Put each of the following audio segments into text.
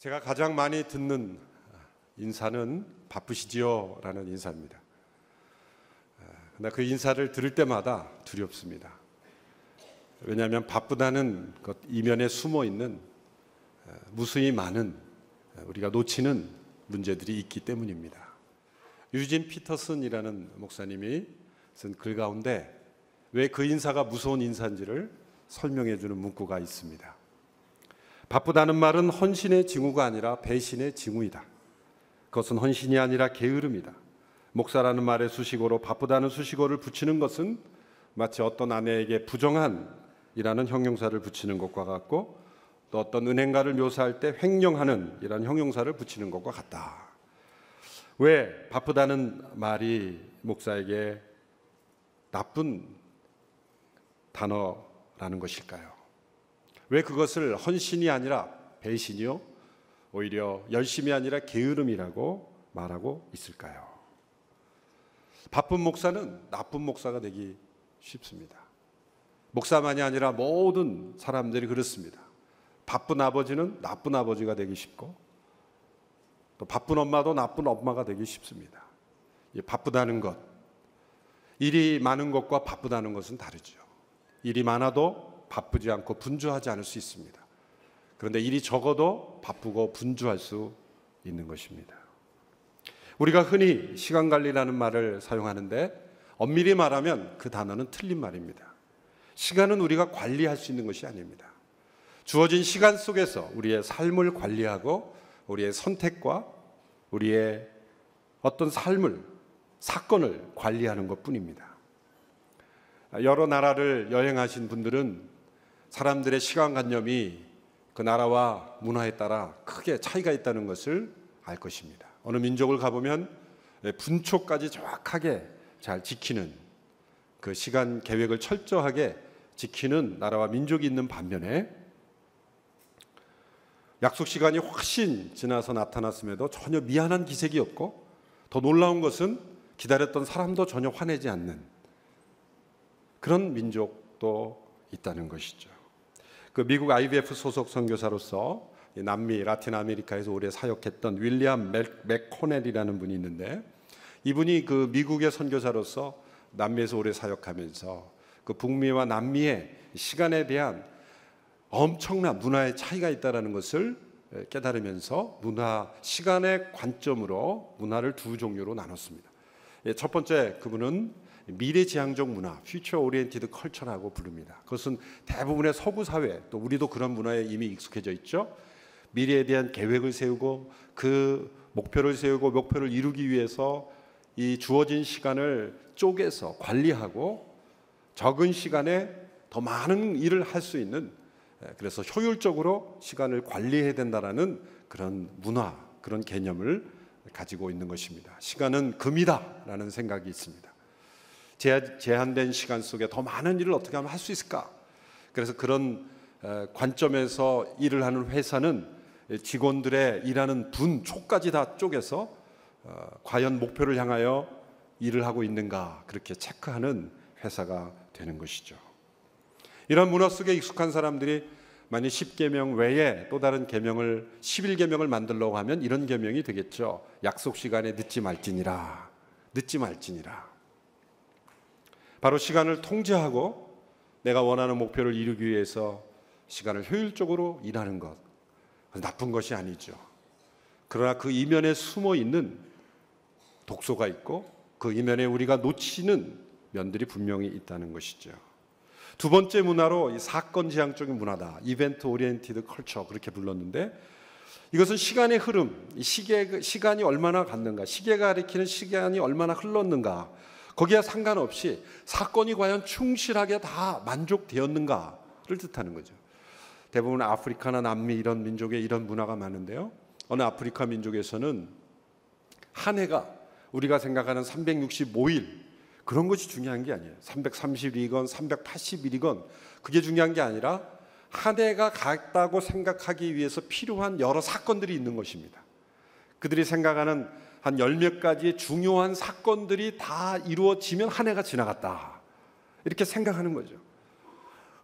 제가 가장 많이 듣는 인사는 바쁘시지요? 라는 인사입니다. 그러나 그 인사를 들을 때마다 두렵습니다. 왜냐하면 바쁘다는 것 이면에 숨어 있는 무수히 많은 우리가 놓치는 문제들이 있기 때문입니다. 유진 피터슨이라는 목사님이 쓴 글 가운데 왜 그 인사가 무서운 인사인지를 설명해 주는 문구가 있습니다. 바쁘다는 말은 헌신의 징후가 아니라 배신의 징후이다. 그것은 헌신이 아니라 게으름이다. 목사라는 말의 수식어로 바쁘다는 수식어를 붙이는 것은 마치 어떤 아내에게 부정한이라는 형용사를 붙이는 것과 같고, 또 어떤 은행가를 묘사할 때 횡령하는 이라는 형용사를 붙이는 것과 같다. 왜 바쁘다는 말이 목사에게 나쁜 단어라는 것일까요? 왜 그것을 헌신이 아니라 배신이요, 오히려 열심이 아니라 게으름이라고 말하고 있을까요? 바쁜 목사는 나쁜 목사가 되기 쉽습니다. 목사만이 아니라 모든 사람들이 그렇습니다. 바쁜 아버지는 나쁜 아버지가 되기 쉽고, 또 바쁜 엄마도 나쁜 엄마가 되기 쉽습니다. 바쁘다는 것, 일이 많은 것과 바쁘다는 것은 다르죠. 일이 많아도 바쁘지 않고 분주하지 않을 수 있습니다. 그런데 일이 적어도 바쁘고 분주할 수 있는 것입니다. 우리가 흔히 시간 관리라는 말을 사용하는데 엄밀히 말하면 그 단어는 틀린 말입니다. 시간은 우리가 관리할 수 있는 것이 아닙니다. 주어진 시간 속에서 우리의 삶을 관리하고 우리의 선택과 우리의 어떤 삶을, 사건을 관리하는 것뿐입니다. 여러 나라를 여행하신 분들은 사람들의 시간관념이 그 나라와 문화에 따라 크게 차이가 있다는 것을 알 것입니다. 어느 민족을 가보면 분초까지 정확하게 잘 지키는, 그 시간 계획을 철저하게 지키는 나라와 민족이 있는 반면에 약속 시간이 훨씬 지나서 나타났음에도 전혀 미안한 기색이 없고, 더 놀라운 것은 기다렸던 사람도 전혀 화내지 않는 그런 민족도 있다는 것이죠. 그 미국 IBF 소속 선교사로서 남미, 라틴 아메리카에서 오래 사역했던 윌리엄 맥코넬이라는 분이 있는데, 이분이 그 미국의 선교사로서 남미에서 오래 사역하면서 그 북미와 남미의 시간에 대한 엄청난 문화의 차이가 있다는 것을 깨달으면서 시간의 관점으로 문화를 두 종류로 나눴습니다. 첫 번째, 그분은 미래지향적 문화, Future Oriented Culture라고 부릅니다. 그것은 대부분의 서구 사회, 또 우리도 그런 문화에 이미 익숙해져 있죠. 미래에 대한 계획을 세우고 그 목표를 세우고 목표를 이루기 위해서 이 주어진 시간을 쪼개서 관리하고 적은 시간에 더 많은 일을 할 수 있는, 그래서 효율적으로 시간을 관리해야 된다라는 그런 문화, 그런 개념을 가지고 있는 것입니다. 시간은 금이다라는 생각이 있습니다. 제한된 시간 속에 더 많은 일을 어떻게 하면 할 수 있을까? 그래서 그런 관점에서 일을 하는 회사는 직원들의 일하는 분초까지 다 쪼개서 과연 목표를 향하여 일을 하고 있는가, 그렇게 체크하는 회사가 되는 것이죠. 이런 문화 속에 익숙한 사람들이 만약 10계명 외에 또 다른 계명을 11계명을 만들려고 하면 이런 계명이 되겠죠. 약속 시간에 늦지 말지니라. 늦지 말지니라. 바로 시간을 통제하고 내가 원하는 목표를 이루기 위해서 시간을 효율적으로 일하는 것, 나쁜 것이 아니죠. 그러나 그 이면에 숨어 있는 독소가 있고 그 이면에 우리가 놓치는 면들이 분명히 있다는 것이죠. 두 번째 문화로 이 사건 지향적인 문화다, 이벤트 오리엔티드 컬처, 그렇게 불렀는데, 이것은 시간의 흐름, 시간이 얼마나 갔는가, 시계가 가리키는 시간이 얼마나 흘렀는가, 거기에 상관없이 사건이 과연 충실하게 다 만족되었는가를 뜻하는 거죠. 대부분 아프리카나 남미 이런 민족에 이런 문화가 많은데요, 어느 아프리카 민족에서는 한 해가 우리가 생각하는 365일 그런 것이 중요한 게 아니에요. 330일이건 380일이건 그게 중요한 게 아니라 한 해가 갔다고 생각하기 위해서 필요한 여러 사건들이 있는 것입니다. 그들이 생각하는 한 열 몇 가지의 중요한 사건들이 다 이루어지면 한 해가 지나갔다, 이렇게 생각하는 거죠.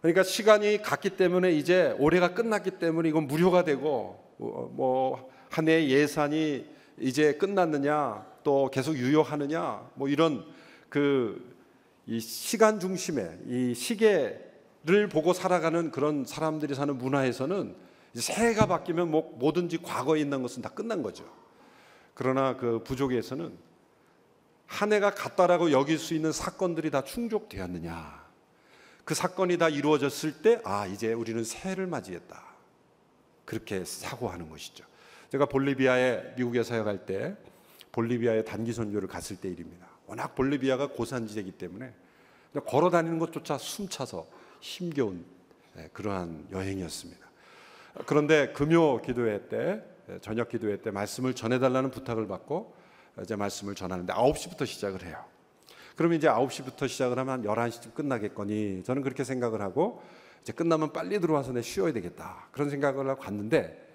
그러니까 시간이 갔기 때문에 이제 올해가 끝났기 때문에 이건 무효가 되고 뭐 한 해 예산이 이제 끝났느냐, 또 계속 유효하느냐, 뭐 이런 이 시간 중심의 이 시계를 보고 살아가는 그런 사람들이 사는 문화에서는 새해가 바뀌면 뭐 뭐든지 과거에 있는 것은 다 끝난 거죠. 그러나 그 부족에서는 한 해가 갔다라고 여길 수 있는 사건들이 다 충족되었느냐, 그 사건이 다 이루어졌을 때 이제 우리는 새해를 맞이했다, 그렇게 사고하는 것이죠. 제가 볼리비아에 미국에 사역할 때 볼리비아에 단기 선교를 갔을 때 일입니다. 워낙 볼리비아가 고산지대이기 때문에 걸어 다니는 것조차 숨차서 힘겨운 그러한 여행이었습니다. 그런데 금요 기도회 때, 저녁 기도회 때 말씀을 전해달라는 부탁을 받고 이제 말씀을 전하는데 9시부터 시작을 해요. 그러면 이제 9시부터 시작을 하면 한 11시쯤 끝나겠거니, 저는 그렇게 생각을 하고 이제 끝나면 빨리 들어와서 내 쉬어야 되겠다, 그런 생각을 하고 갔는데,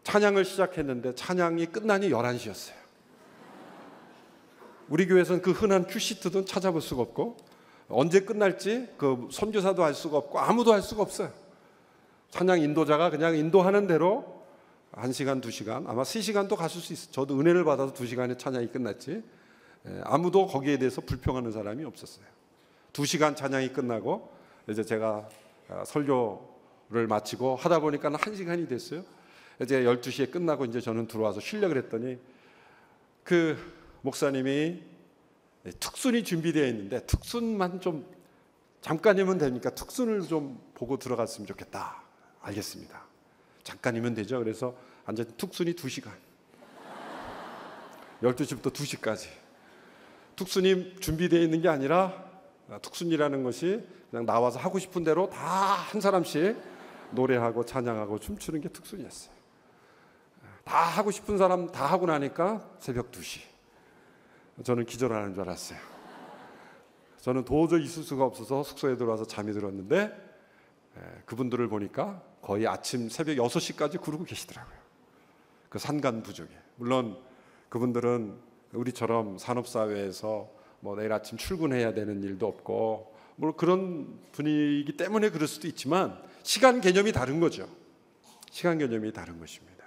찬양을 시작했는데 찬양이 끝나니 11시였어요. 우리 교회에서는 그 흔한 큐시트도 찾아볼 수가 없고, 언제 끝날지 그 선교사도 알 수가 없고 아무도 알 수가 없어요. 찬양 인도자가 그냥 인도하는 대로 1시간, 2시간, 아마 3시간도 갔을 수 있어요. 저도 은혜를 받아서 2시간에 찬양이 끝났지, 아무도 거기에 대해서 불평하는 사람이 없었어요. 2시간 찬양이 끝나고 이제 제가 설교를 마치고 하다 보니까 1시간이 됐어요. 이제 12시에 끝나고 이제 저는 들어와서 쉬려고 그랬더니 그 목사님이 특순이 준비되어 있는데 특순만 좀 잠깐이면 되니까 특순을 좀 보고 들어갔으면 좋겠다. 알겠습니다. 잠깐이면 되죠. 그래서 앉아 특순이 2시간, 12시부터 2시까지. 특순이 준비되어 있는 게 아니라, 특순이라는 것이 그냥 나와서 하고 싶은 대로 다 한 사람씩 노래하고 찬양하고 춤추는 게 특순이었어요. 다 하고 싶은 사람 다 하고 나니까 새벽 2시. 저는 기절하는 줄 알았어요. 저는 도저히 있을 수가 없어서 숙소에 들어와서 잠이 들었는데, 그분들을 보니까 거의 아침 새벽 6시까지 구르고 계시더라고요. 그 산간부족에. 물론 그분들은 우리처럼 산업사회에서 뭐 내일 아침 출근해야 되는 일도 없고, 물론 그런 분위기 때문에 그럴 수도 있지만 시간 개념이 다른 거죠. 시간 개념이 다른 것입니다.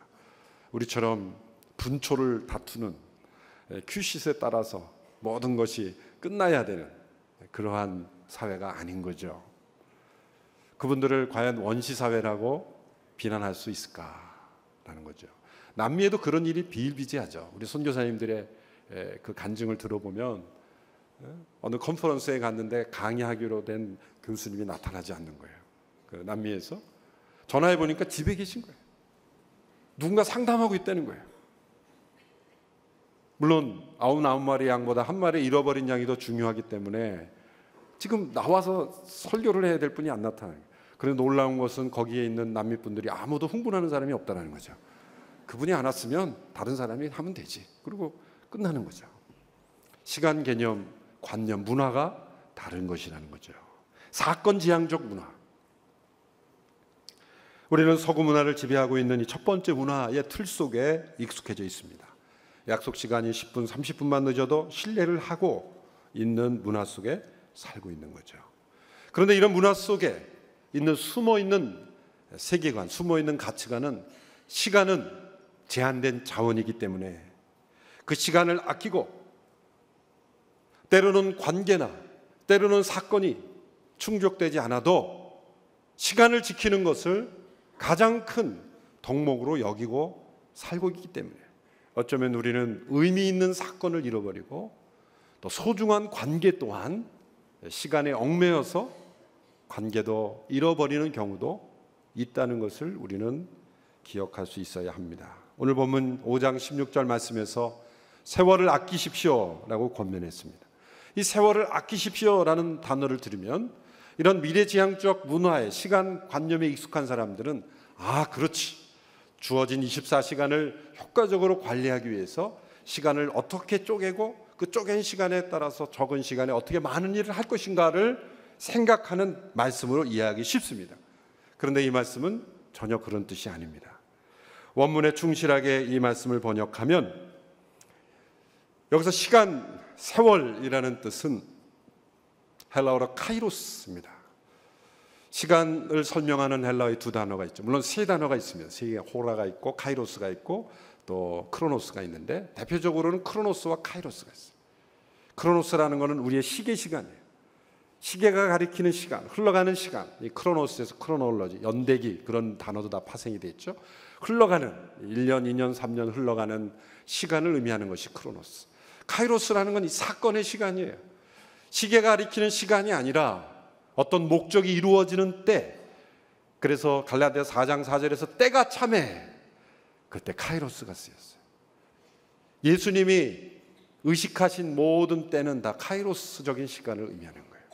우리처럼 분초를 다투는, 큐시트에 따라서 모든 것이 끝나야 되는 그러한 사회가 아닌 거죠. 그분들을 과연 원시사회라고 비난할 수 있을까라는 거죠. 남미에도 그런 일이 비일비재하죠. 우리 선교사님들의 그 간증을 들어보면 어느 컨퍼런스에 갔는데 강의하기로 된 교수님이 나타나지 않는 거예요. 그 남미에서 전화해 보니까 집에 계신 거예요. 누군가 상담하고 있다는 거예요. 물론 99마리 양보다 1마리 잃어버린 양이 더 중요하기 때문에 지금 나와서 설교를 해야 될 분이 안 나타나요. 그런데 놀라운 것은 거기에 있는 남미 분들이 아무도 흥분하는 사람이 없다는 거죠. 그분이 안 왔으면 다른 사람이 하면 되지. 그리고 끝나는 거죠. 시간 개념, 관념, 문화가 다른 것이라는 거죠. 사건 지향적 문화. 우리는 서구 문화를 지배하고 있는 이 첫 번째 문화의 틀 속에 익숙해져 있습니다. 약속 시간이 10분, 30분만 늦어도 신뢰를 하고 있는 문화 속에 살고 있는 거죠. 그런데 이런 문화 속에 있는 숨어있는 세계관, 숨어있는 가치관은, 시간은 제한된 자원이기 때문에 그 시간을 아끼고, 때로는 관계나 때로는 사건이 충족되지 않아도 시간을 지키는 것을 가장 큰 덕목으로 여기고 살고 있기 때문에 어쩌면 우리는 의미 있는 사건을 잃어버리고 또 소중한 관계 또한 시간에 얽매여서 관계도 잃어버리는 경우도 있다는 것을 우리는 기억할 수 있어야 합니다. 오늘 본문 5장 16절 말씀에서 세월을 아끼십시오라고 권면했습니다. 이 세월을 아끼십시오라는 단어를 들으면 이런 미래지향적 문화의 시간 관념에 익숙한 사람들은 그렇지, 주어진 24시간을 효과적으로 관리하기 위해서 시간을 어떻게 쪼개고 그 쪼갠 시간에 따라서 적은 시간에 어떻게 많은 일을 할 것인가를 생각하는 말씀으로 이해하기 쉽습니다. 그런데 이 말씀은 전혀 그런 뜻이 아닙니다. 원문에 충실하게 이 말씀을 번역하면 여기서 시간, 세월이라는 뜻은 헬라어로 카이로스입니다. 시간을 설명하는 헬라어의 두 단어가 있죠. 물론 세 단어가 있습니다. 세 개, 호라가 있고 카이로스가 있고 또 크로노스가 있는데 대표적으로는 크로노스와 카이로스가 있어요. 크로노스라는 것은 우리의 시계 시간이에요. 시계가 가리키는 시간, 흘러가는 시간. 이 크로노스에서 크로놀로지, 연대기 그런 단어도 다 파생이 돼 있죠. 흘러가는 1년, 2년, 3년 흘러가는 시간을 의미하는 것이 크로노스. 카이로스라는 건 이 사건의 시간이에요. 시계가 가리키는 시간이 아니라 어떤 목적이 이루어지는 때. 그래서 갈라디아 4장 4절에서 때가 참해. 그때 카이로스가 쓰였어요. 예수님이 의식하신 모든 때는 다 카이로스적인 시간을 의미하는 거예요.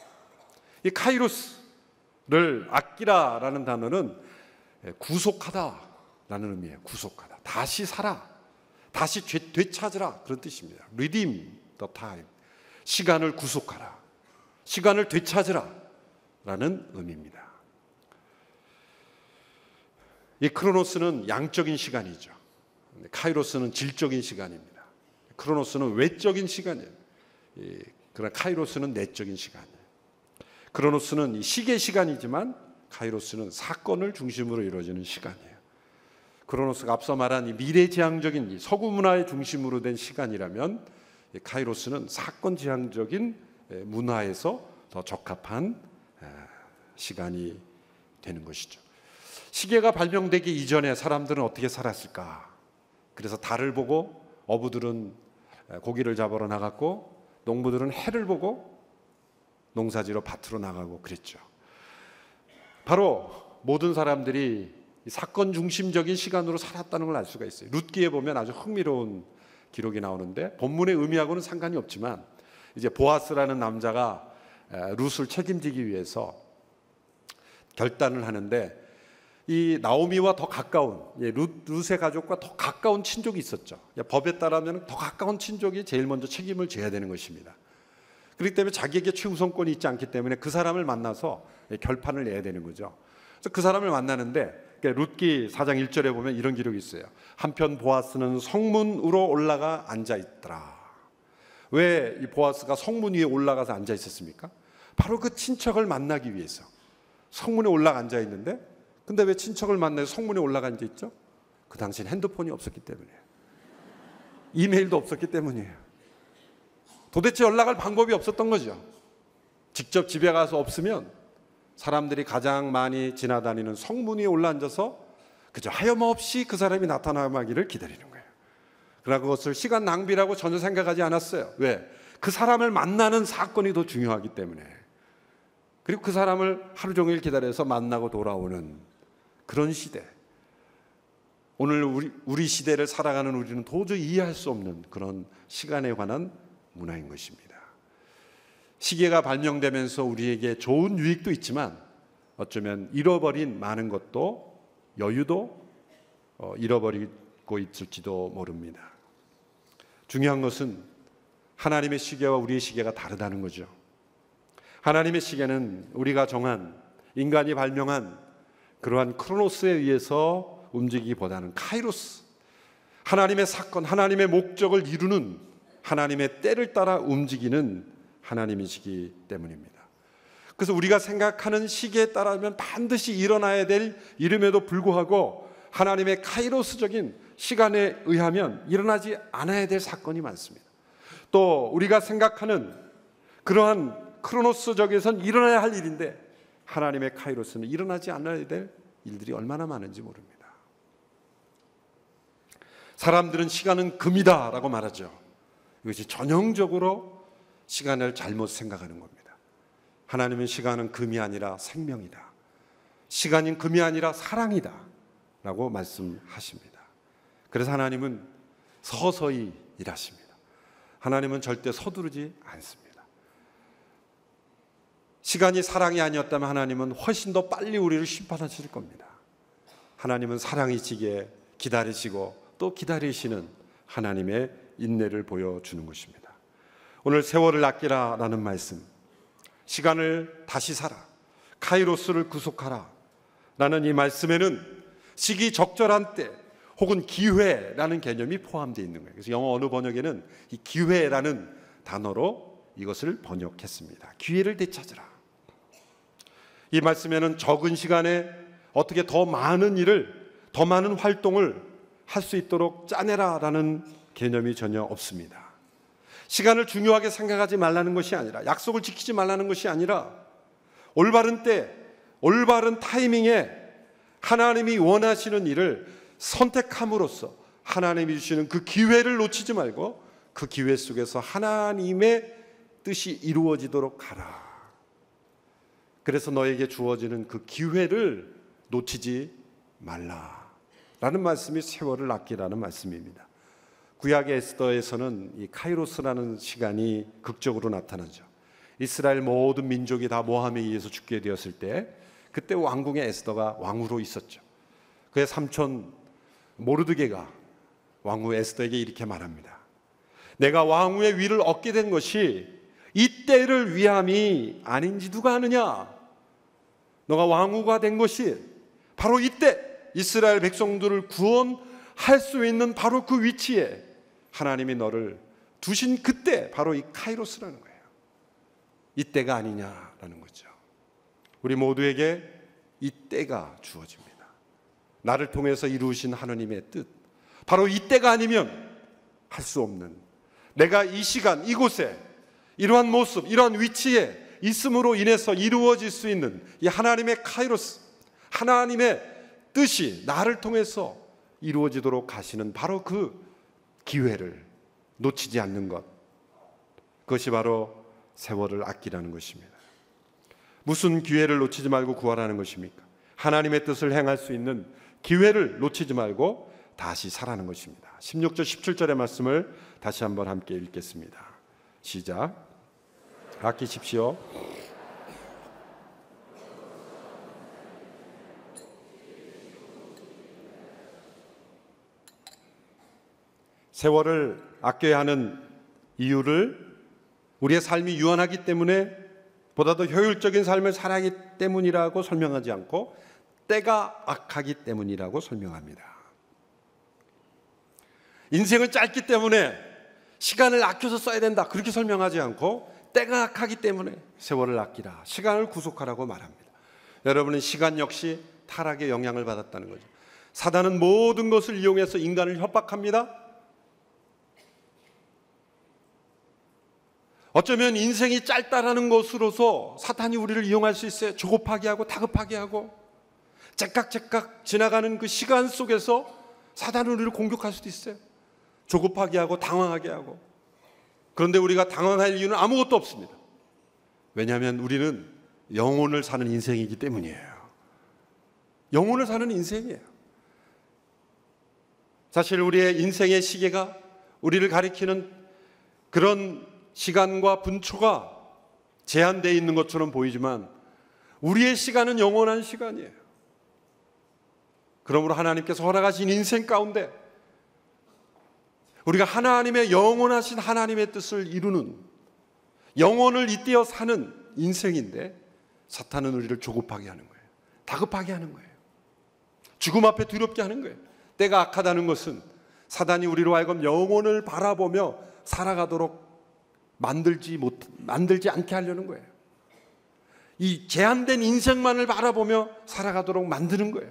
이 카이로스를 아끼라라는 단어는 구속하다라는 의미예요. 구속하다. 다시 살아. 다시 되찾으라. 그런 뜻입니다. Redeem the time. 시간을 구속하라. 시간을 되찾으라. 라는 의미입니다. 이 크로노스는 양적인 시간이죠. 카이로스는 질적인 시간입니다. 크로노스는 외적인 시간이에요. 그러나 카이로스는 내적인 시간이에요. 크로노스는 시계 시간이지만 카이로스는 사건을 중심으로 이루어지는 시간이에요. 크로노스가 앞서 말한 이 미래지향적인 이 서구 문화의 중심으로 된 시간이라면 카이로스는 사건지향적인 문화에서 더 적합한 시간이 되는 것이죠. 시계가 발명되기 이전에 사람들은 어떻게 살았을까? 그래서 달을 보고 어부들은 고기를 잡으러 나갔고 농부들은 해를 보고 농사지러 밭으로 나가고 그랬죠. 바로 모든 사람들이 사건 중심적인 시간으로 살았다는 걸 알 수가 있어요. 룻기에 보면 아주 흥미로운 기록이 나오는데 본문의 의미하고는 상관이 없지만 이제 보아스라는 남자가 룻을 책임지기 위해서 결단을 하는데 이 나오미와 더 가까운 룻의 가족과 더 가까운 친족이 있었죠. 법에 따르면 더 가까운 친족이 제일 먼저 책임을 져야 되는 것입니다. 그렇기 때문에 자기에게 최우선권이 있지 않기 때문에 그 사람을 만나서 결판을 내야 되는 거죠. 그래서 그 사람을 만나는데 룻기 4장 1절에 보면 이런 기록이 있어요. 한편 보아스는 성문으로 올라가 앉아있더라. 왜 이 보아스가 성문 위에 올라가서 앉아 있었습니까? 바로 그 친척을 만나기 위해서 성문에 올라가 앉아 있는데, 근데 왜 친척을 만나서 성문에 올라가 앉아 있죠? 그 당시엔 핸드폰이 없었기 때문이에요. 이메일도 없었기 때문이에요. 도대체 연락할 방법이 없었던 거죠. 직접 집에 가서 없으면 사람들이 가장 많이 지나다니는 성문 위에 올라앉아서 그저 하염없이 그 사람이 나타나기를 기다리는 거예요. 그러나 그것을 시간 낭비라고 전혀 생각하지 않았어요. 왜? 그 사람을 만나는 사건이 더 중요하기 때문에. 그리고 그 사람을 하루 종일 기다려서 만나고 돌아오는 그런 시대. 오늘 우리 시대를 살아가는 우리는 도저히 이해할 수 없는 그런 시간에 관한 문화인 것입니다. 시계가 발명되면서 우리에게 좋은 유익도 있지만 어쩌면 잃어버린 많은 것도, 여유도 잃어버리고 있을지도 모릅니다. 중요한 것은 하나님의 시계와 우리의 시계가 다르다는 거죠. 하나님의 시계는 우리가 정한, 인간이 발명한 그러한 크로노스에 의해서 움직이기보다는 카이로스, 하나님의 사건, 하나님의 목적을 이루는 하나님의 때를 따라 움직이는 하나님이시기 때문입니다. 그래서 우리가 생각하는 시기에 따르면 반드시 일어나야 될 일임에도 불구하고 하나님의 카이로스적인 시간에 의하면 일어나지 않아야 될 사건이 많습니다. 또 우리가 생각하는 그러한 크로노스적에선 일어나야 할 일인데 하나님의 카이로스는 일어나지 않아야 될 일들이 얼마나 많은지 모릅니다. 사람들은 시간은 금이다 라고 말하죠. 이것이 전형적으로 시간을 잘못 생각하는 겁니다. 하나님은 시간은 금이 아니라 생명이다. 시간인 금이 아니라 사랑이다 라고 말씀하십니다. 그래서 하나님은 서서히 일하십니다. 하나님은 절대 서두르지 않습니다. 시간이 사랑이 아니었다면 하나님은 훨씬 더 빨리 우리를 심판하실 겁니다. 하나님은 사랑이시기에 기다리시고 또 기다리시는 하나님의 인내를 보여주는 것입니다. 오늘 세월을 아끼라라는 말씀, 시간을 다시 살아, 카이로스를 구속하라 라는 이 말씀에는 시기적절한 때 혹은 기회라는 개념이 포함되어 있는 거예요. 그래서 영어 어느 번역에는 이 기회라는 단어로 이것을 번역했습니다. 기회를 되찾으라. 이 말씀에는 적은 시간에 어떻게 더 많은 일을, 더 많은 활동을 할 수 있도록 짜내라라는 개념이 전혀 없습니다. 시간을 중요하게 생각하지 말라는 것이 아니라, 약속을 지키지 말라는 것이 아니라, 올바른 때, 올바른 타이밍에 하나님이 원하시는 일을 선택함으로써 하나님이 주시는 그 기회를 놓치지 말고 그 기회 속에서 하나님의 뜻이 이루어지도록 가라. 그래서 너에게 주어지는 그 기회를 놓치지 말라라는 말씀이 세월을 아끼라는 말씀입니다. 구약의 에스더에서는 이 카이로스라는 시간이 극적으로 나타나죠. 이스라엘 모든 민족이 다 모함에 의해서 죽게 되었을 때, 그때 왕궁에 에스더가 왕후로 있었죠. 그의 삼촌 모르드게가 왕후 에스더에게 이렇게 말합니다. 내가 왕후의 위를 얻게 된 것이 이때를 위함이 아닌지 누가 아느냐? 너가 왕후가 된 것이 바로 이때 이스라엘 백성들을 구원할 수 있는 바로 그 위치에 하나님이 너를 두신 그때, 바로 이 카이로스라는 거예요. 이때가 아니냐라는 거죠. 우리 모두에게 이때가 주어집니다. 나를 통해서 이루신 하나님의 뜻, 바로 이때가 아니면 할 수 없는, 내가 이 시간 이곳에 이러한 모습, 이러한 위치에 있음으로 인해서 이루어질 수 있는 이 하나님의 카이로스, 하나님의 뜻이 나를 통해서 이루어지도록 하시는 바로 그 기회를 놓치지 않는 것, 그것이 바로 세월을 아끼라는 것입니다. 무슨 기회를 놓치지 말고 구하라는 것입니까? 하나님의 뜻을 행할 수 있는 기회를 놓치지 말고 다시 살아는 것입니다. 16절 17절의 말씀을 다시 한번 함께 읽겠습니다. 시작. 아끼십시오. 세월을 아껴야 하는 이유를 우리의 삶이 유한하기 때문에, 보다 더 효율적인 삶을 살아야 하기 때문이라고 설명하지 않고 때가 악하기 때문이라고 설명합니다. 인생은 짧기 때문에 시간을 아껴서 써야 된다, 그렇게 설명하지 않고 때가 악하기 때문에 세월을 아끼라, 시간을 구속하라고 말합니다. 여러분은 시간 역시 타락의 영향을 받았다는 거죠. 사단은 모든 것을 이용해서 인간을 협박합니다. 어쩌면 인생이 짧다라는 것으로서 사탄이 우리를 이용할 수 있어요. 조급하게 하고 다급하게 하고 째깍째깍 지나가는 그 시간 속에서 사단은 우리를 공격할 수도 있어요. 조급하게 하고 당황하게 하고. 그런데 우리가 당황할 이유는 아무것도 없습니다. 왜냐하면 우리는 영혼을 사는 인생이기 때문이에요. 영혼을 사는 인생이에요. 사실 우리의 인생의 시계가 우리를 가리키는 그런 시간과 분초가 제한되어 있는 것처럼 보이지만 우리의 시간은 영원한 시간이에요. 그러므로 하나님께서 허락하신 인생 가운데 우리가 하나님의 영원하신 하나님의 뜻을 이루는, 영혼을 잇대어 사는 인생인데, 사탄은 우리를 조급하게 하는 거예요. 다급하게 하는 거예요. 죽음 앞에 두렵게 하는 거예요. 때가 악하다는 것은 사단이 우리로 하여금 영혼을 바라보며 살아가도록 만들지 않게 하려는 거예요. 이 제한된 인생만을 바라보며 살아가도록 만드는 거예요.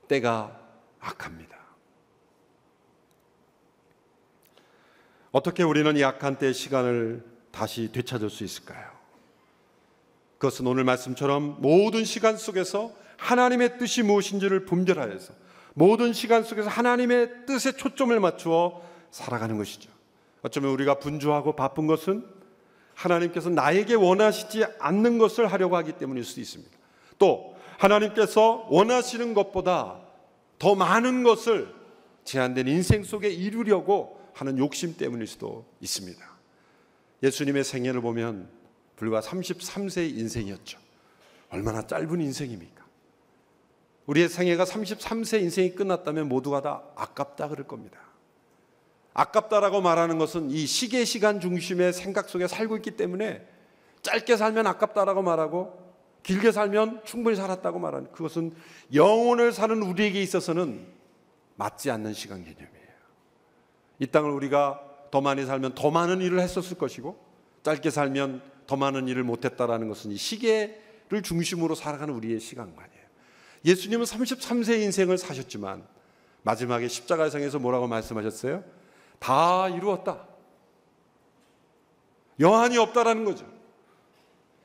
때가 악합니다. 어떻게 우리는 이 악한 때의 시간을 다시 되찾을 수 있을까요? 그것은 오늘 말씀처럼 모든 시간 속에서 하나님의 뜻이 무엇인지를 분별하여서 모든 시간 속에서 하나님의 뜻에 초점을 맞추어 살아가는 것이죠. 어쩌면 우리가 분주하고 바쁜 것은 하나님께서 나에게 원하시지 않는 것을 하려고 하기 때문일 수도 있습니다. 또 하나님께서 원하시는 것보다 더 많은 것을 제한된 인생 속에 이루려고 하는 욕심 때문일 수도 있습니다. 예수님의 생애를 보면 불과 33세의 인생이었죠. 얼마나 짧은 인생입니까? 우리의 생애가 33세 인생이 끝났다면 모두가 다 아깝다 그럴 겁니다. 아깝다라고 말하는 것은 이 시계 시간 중심의 생각 속에 살고 있기 때문에 짧게 살면 아깝다라고 말하고 길게 살면 충분히 살았다고 말하는, 그것은 영혼을 사는 우리에게 있어서는 맞지 않는 시간 개념이에요. 이 땅을 우리가 더 많이 살면 더 많은 일을 했었을 것이고 짧게 살면 더 많은 일을 못했다라는 것은 이 시계를 중심으로 살아가는 우리의 시간관이에요. 예수님은 33세의 인생을 사셨지만 마지막에 십자가상에서 뭐라고 말씀하셨어요? 다 이루었다. 여한이 없다라는 거죠.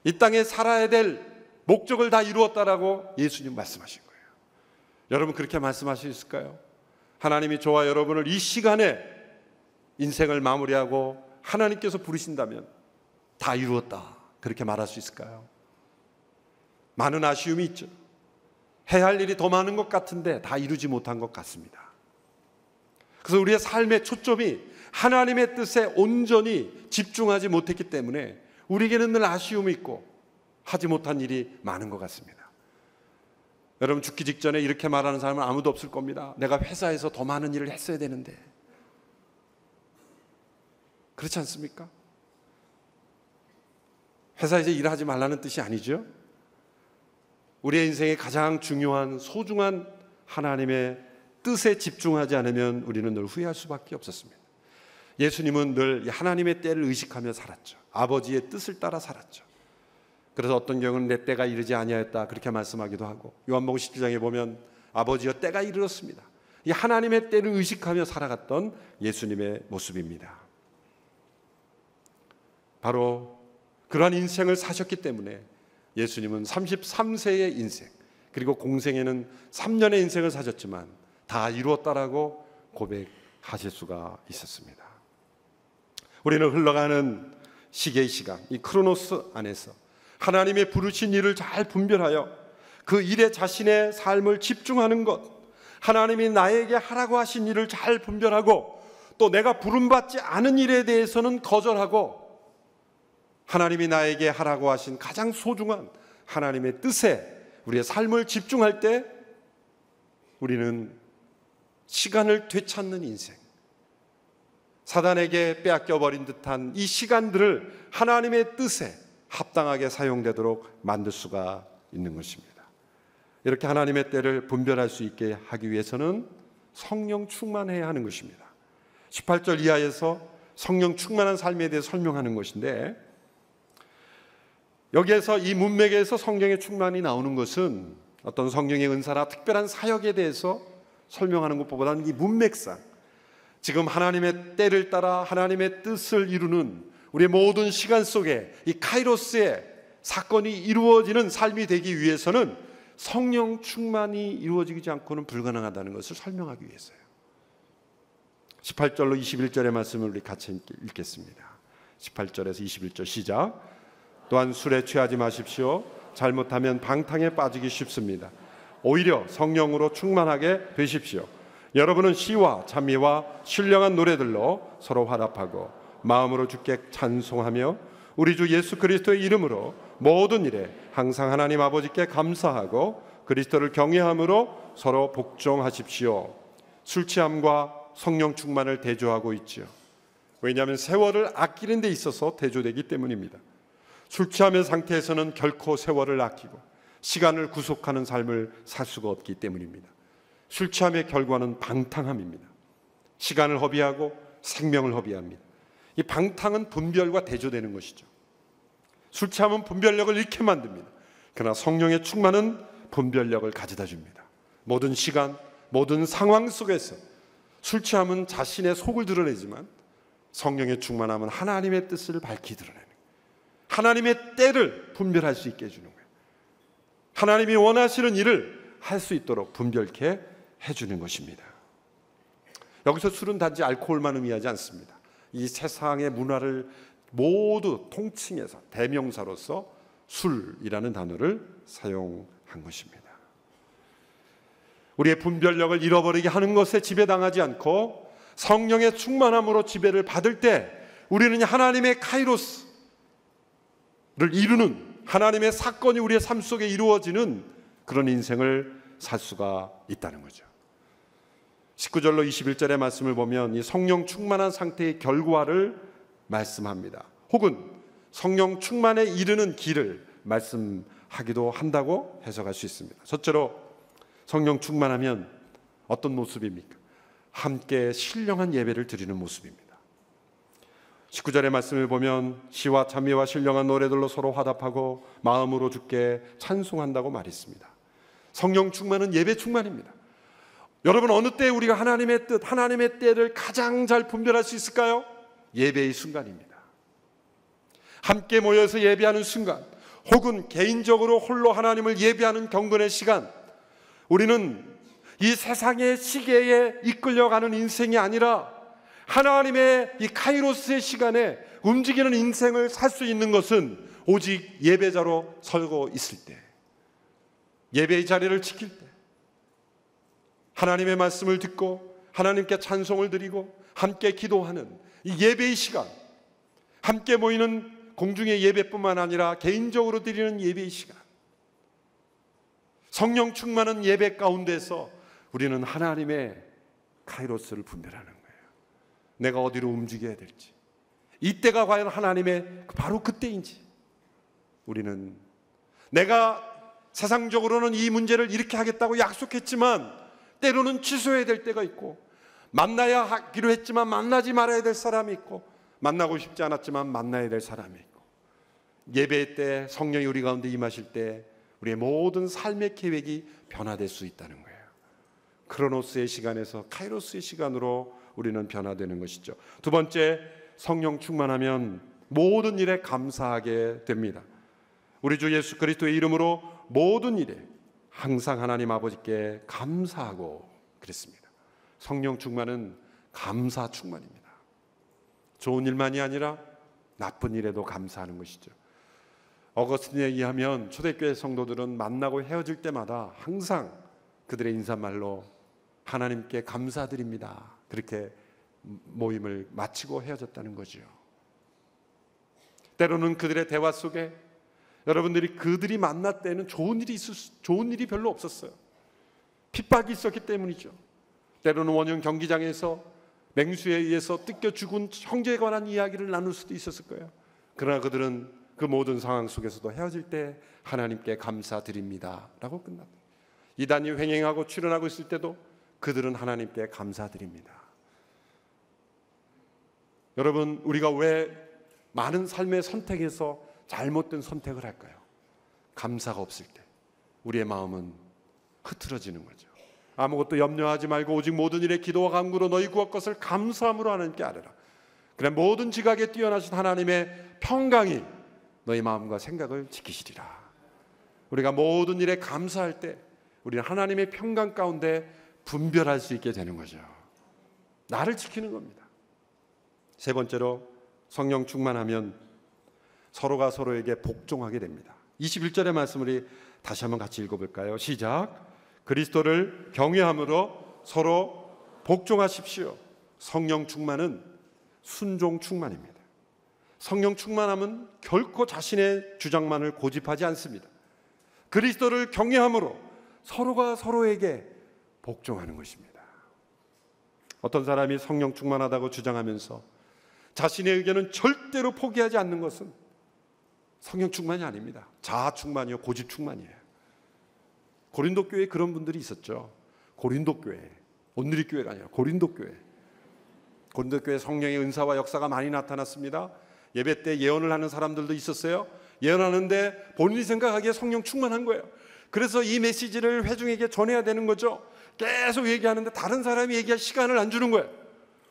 이 땅에 살아야 될 목적을 다 이루었다라고 예수님 말씀하신 거예요. 여러분 그렇게 말씀하실 수 있을까요? 하나님이 저와 여러분을 이 시간에 인생을 마무리하고 하나님께서 부르신다면 다 이루었다 그렇게 말할 수 있을까요? 많은 아쉬움이 있죠. 해야 할 일이 더 많은 것 같은데 다 이루지 못한 것 같습니다. 그래서 우리의 삶의 초점이 하나님의 뜻에 온전히 집중하지 못했기 때문에 우리에게는 늘 아쉬움이 있고 하지 못한 일이 많은 것 같습니다. 여러분 죽기 직전에 이렇게 말하는 사람은 아무도 없을 겁니다. 내가 회사에서 더 많은 일을 했어야 되는데. 그렇지 않습니까? 회사에서 일하지 말라는 뜻이 아니죠. 우리의 인생의 가장 중요한 소중한 하나님의 뜻에 집중하지 않으면 우리는 늘 후회할 수밖에 없었습니다. 예수님은 늘 하나님의 때를 의식하며 살았죠. 아버지의 뜻을 따라 살았죠. 그래서 어떤 경우는 내 때가 이르지 아니하였다 그렇게 말씀하기도 하고, 요한복음 17장에 보면 아버지여 때가 이르렀습니다. 이 하나님의 때를 의식하며 살아갔던 예수님의 모습입니다. 바로 그러한 인생을 사셨기 때문에 예수님은 33세의 인생, 그리고 공생에는 3년의 인생을 사셨지만 다 이루었다라고 고백하실 수가 있었습니다. 우리는 흘러가는 시계의 시간, 이 크로노스 안에서 하나님의 부르신 일을 잘 분별하여 그 일에 자신의 삶을 집중하는 것, 하나님이 나에게 하라고 하신 일을 잘 분별하고 또 내가 부름받지 않은 일에 대해서는 거절하고 하나님이 나에게 하라고 하신 가장 소중한 하나님의 뜻에 우리의 삶을 집중할 때 우리는 시간을 되찾는 인생, 사단에게 빼앗겨버린 듯한 이 시간들을 하나님의 뜻에 합당하게 사용되도록 만들 수가 있는 것입니다. 이렇게 하나님의 때를 분별할 수 있게 하기 위해서는 성령 충만해야 하는 것입니다. 18절 이하에서 성령 충만한 삶에 대해 설명하는 것인데, 여기에서 이 문맥에서 성령의 충만이 나오는 것은 어떤 성령의 은사나 특별한 사역에 대해서 설명하는 것보다는 이 문맥상 지금 하나님의 때를 따라 하나님의 뜻을 이루는 우리의 모든 시간 속에 이 카이로스의 사건이 이루어지는 삶이 되기 위해서는 성령 충만이 이루어지지 않고는 불가능하다는 것을 설명하기 위해서요. 18절로 21절의 말씀을 우리 같이 읽겠습니다. 18절에서 21절 시작. 또한 술에 취하지 마십시오. 잘못하면 방탕에 빠지기 쉽습니다. 오히려 성령으로 충만하게 되십시오. 여러분은 시와 찬미와 신령한 노래들로 서로 화답하고 마음으로 주께 찬송하며 우리 주 예수 그리스도의 이름으로 모든 일에 항상 하나님 아버지께 감사하고 그리스도를 경외함으로 서로 복종하십시오. 술 취함과 성령 충만을 대조하고 있지요. 왜냐하면 세월을 아끼는 데 있어서 대조되기 때문입니다. 술 취함의 상태에서는 결코 세월을 아끼고 시간을 구속하는 삶을 살 수가 없기 때문입니다. 술 취함의 결과는 방탕함입니다. 시간을 허비하고 생명을 허비합니다. 이 방탕은 분별과 대조되는 것이죠. 술 취함은 분별력을 잃게 만듭니다. 그러나 성령의 충만은 분별력을 가져다 줍니다. 모든 시간, 모든 상황 속에서 술 취함은 자신의 속을 드러내지만 성령의 충만함은 하나님의 뜻을 밝히 드러내는 거예요. 하나님의 때를 분별할 수 있게 해주는 거예요. 하나님이 원하시는 일을 할 수 있도록 분별케 해주는 것입니다. 여기서 술은 단지 알코올만 의미하지 않습니다. 이 세상의 문화를 모두 통칭해서 대명사로서 술이라는 단어를 사용한 것입니다. 우리의 분별력을 잃어버리게 하는 것에 지배당하지 않고 성령의 충만함으로 지배를 받을 때 우리는 하나님의 카이로스를 이루는, 하나님의 사건이 우리의 삶 속에 이루어지는 그런 인생을 살 수가 있다는 거죠. 19절로 21절의 말씀을 보면 이 성령 충만한 상태의 결과를 말씀합니다. 혹은 성령 충만에 이르는 길을 말씀하기도 한다고 해석할 수 있습니다. 첫째로 성령 충만하면 어떤 모습입니까? 함께 신령한 예배를 드리는 모습입니다. 19절의 말씀을 보면 시와 찬미와 신령한 노래들로 서로 화답하고 마음으로 주께 찬송한다고 말했습니다. 성령 충만은 예배 충만입니다. 여러분, 어느 때 우리가 하나님의 뜻, 하나님의 때를 가장 잘 분별할 수 있을까요? 예배의 순간입니다. 함께 모여서 예배하는 순간, 혹은 개인적으로 홀로 하나님을 예배하는 경건의 시간, 우리는 이 세상의 시계에 이끌려가는 인생이 아니라 하나님의 이 카이로스의 시간에 움직이는 인생을 살 수 있는 것은 오직 예배자로 서고 있을 때, 예배의 자리를 지킬 때, 하나님의 말씀을 듣고 하나님께 찬송을 드리고 함께 기도하는 이 예배의 시간, 함께 모이는 공중의 예배뿐만 아니라 개인적으로 드리는 예배의 시간, 성령 충만한 예배 가운데서 우리는 하나님의 카이로스를 분별하는 거예요. 내가 어디로 움직여야 될지, 이때가 과연 하나님의 바로 그때인지. 우리는 내가 세상적으로는 이 문제를 이렇게 하겠다고 약속했지만 때로는 취소해야 될 때가 있고, 만나야 하기로 했지만 만나지 말아야 될 사람이 있고, 만나고 싶지 않았지만 만나야 될 사람이 있고, 예배 때 성령이 우리 가운데 임하실 때 우리의 모든 삶의 계획이 변화될 수 있다는 거예요. 크로노스의 시간에서 카이로스의 시간으로 우리는 변화되는 것이죠. 두 번째, 성령 충만하면 모든 일에 감사하게 됩니다. 우리 주 예수 그리스도의 이름으로 모든 일에 항상 하나님 아버지께 감사하고 그랬습니다. 성령 충만은 감사 충만입니다. 좋은 일만이 아니라 나쁜 일에도 감사하는 것이죠. 어거스틴에 의하면 초대교회 성도들은 만나고 헤어질 때마다 항상 그들의 인사말로 하나님께 감사드립니다, 그렇게 모임을 마치고 헤어졌다는 거죠. 때로는 그들의 대화 속에 여러분들이 그들이 만날 때는 좋은 일이 별로 없었어요. 핍박이 있었기 때문이죠. 때로는 원형 경기장에서 맹수에 의해서 뜯겨 죽은 형제에 관한 이야기를 나눌 수도 있었을 거예요. 그러나 그들은 그 모든 상황 속에서도 헤어질 때 하나님께 감사드립니다 라고 끝났다. 이단이 횡행하고 출현하고 있을 때도 그들은 하나님께 감사드립니다. 여러분, 우리가 왜 많은 삶의 선택에서 잘못된 선택을 할까요? 감사가 없을 때 우리의 마음은 흐트러지는 거죠. 아무것도 염려하지 말고 오직 모든 일에 기도와 간구로 너희 구할 것을 감사함으로 하나님께 아뢰라. 그래 모든 지각에 뛰어나신 하나님의 평강이 너희 마음과 생각을 지키시리라. 우리가 모든 일에 감사할 때 우리는 하나님의 평강 가운데 분별할 수 있게 되는 거죠. 나를 지키는 겁니다. 세 번째로, 성령 충만하면 서로가 서로에게 복종하게 됩니다. 21절의 말씀을 다시 한번 같이 읽어볼까요? 시작. 그리스도를 경외함으로 서로 복종하십시오. 성령 충만은 순종 충만입니다. 성령 충만함은 결코 자신의 주장만을 고집하지 않습니다. 그리스도를 경외함으로 서로가 서로에게 복종하는 것입니다. 어떤 사람이 성령 충만하다고 주장하면서 자신의 의견은 절대로 포기하지 않는 것은 성령 충만이 아닙니다. 자아 충만이요, 고집 충만이에요. 고린도 교회에 그런 분들이 있었죠. 고린도 교회, 온누리 교회가 아니라 고린도 교회. 고린도 교회 성령의 은사와 역사가 많이 나타났습니다. 예배 때 예언을 하는 사람들도 있었어요. 예언하는데 본인이 생각하기에 성령 충만한 거예요. 그래서 이 메시지를 회중에게 전해야 되는 거죠. 계속 얘기하는데 다른 사람이 얘기할 시간을 안 주는 거예요.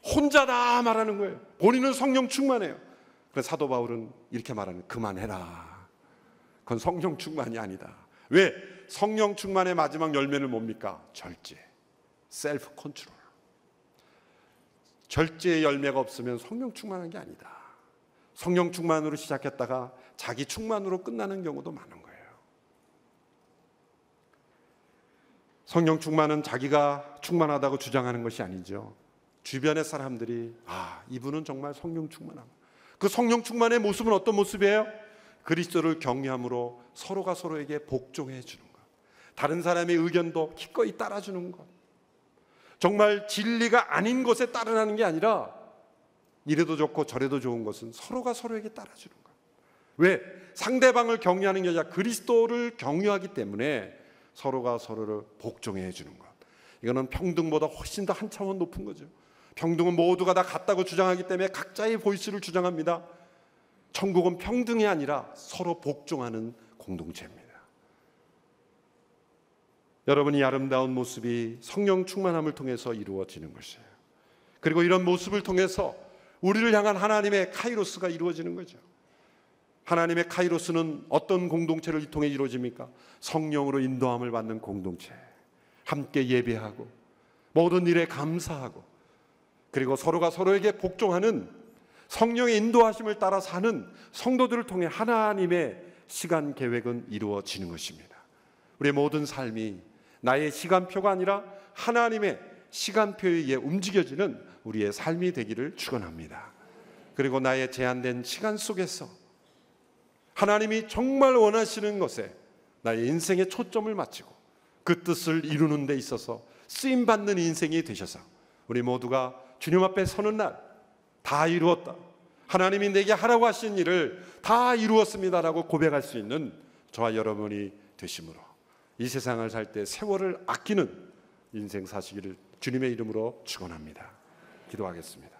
혼자 다 말하는 거예요. 본인은 성령 충만해요. 그래서 사도 바울은 이렇게 말하는, 그만해라. 그건 성령 충만이 아니다. 왜? 성령 충만의 마지막 열매는 뭡니까? 절제, 셀프 컨트롤. 절제의 열매가 없으면 성령 충만한 게 아니다. 성령 충만으로 시작했다가 자기 충만으로 끝나는 경우도 많은 거예요. 성령 충만은 자기가 충만하다고 주장하는 것이 아니죠. 주변의 사람들이 이분은 정말 성령 충만함. 그 성령 충만의 모습은 어떤 모습이에요? 그리스도를 경외함으로 서로가 서로에게 복종해 주는 것, 다른 사람의 의견도 기꺼이 따라주는 것, 정말 진리가 아닌 것에 따르는 게 아니라 이래도 좋고 저래도 좋은 것은 서로가 서로에게 따라주는 것. 왜? 상대방을 경외하는 게 아니라 그리스도를 경외하기 때문에 서로가 서로를 복종해 주는 것. 이거는 평등보다 훨씬 더 한 차원 높은 거죠. 평등은 모두가 다 같다고 주장하기 때문에 각자의 보이스를 주장합니다. 천국은 평등이 아니라 서로 복종하는 공동체입니다. 여러분이 아름다운 모습이 성령 충만함을 통해서 이루어지는 것이에요. 그리고 이런 모습을 통해서 우리를 향한 하나님의 카이로스가 이루어지는 거죠. 하나님의 카이로스는 어떤 공동체를 통해 이루어집니까? 성령으로 인도함을 받는 공동체. 함께 예배하고 모든 일에 감사하고 그리고 서로가 서로에게 복종하는 성령의 인도하심을 따라 사는 성도들을 통해 하나님의 시간 계획은 이루어지는 것입니다. 우리의 모든 삶이 나의 시간표가 아니라 하나님의 시간표에 의해 움직여지는 우리의 삶이 되기를 축원합니다. 그리고 나의 제한된 시간 속에서 하나님이 정말 원하시는 것에 나의 인생의 초점을 맞추고 그 뜻을 이루는 데 있어서 쓰임받는 인생이 되셔서 우리 모두가 주님 앞에 서는 날 다 이루었다, 하나님이 내게 하라고 하신 일을 다 이루었습니다라고 고백할 수 있는 저와 여러분이 되심으로 이 세상을 살 때 세월을 아끼는 인생 사시기를 주님의 이름으로 축원합니다. 기도하겠습니다.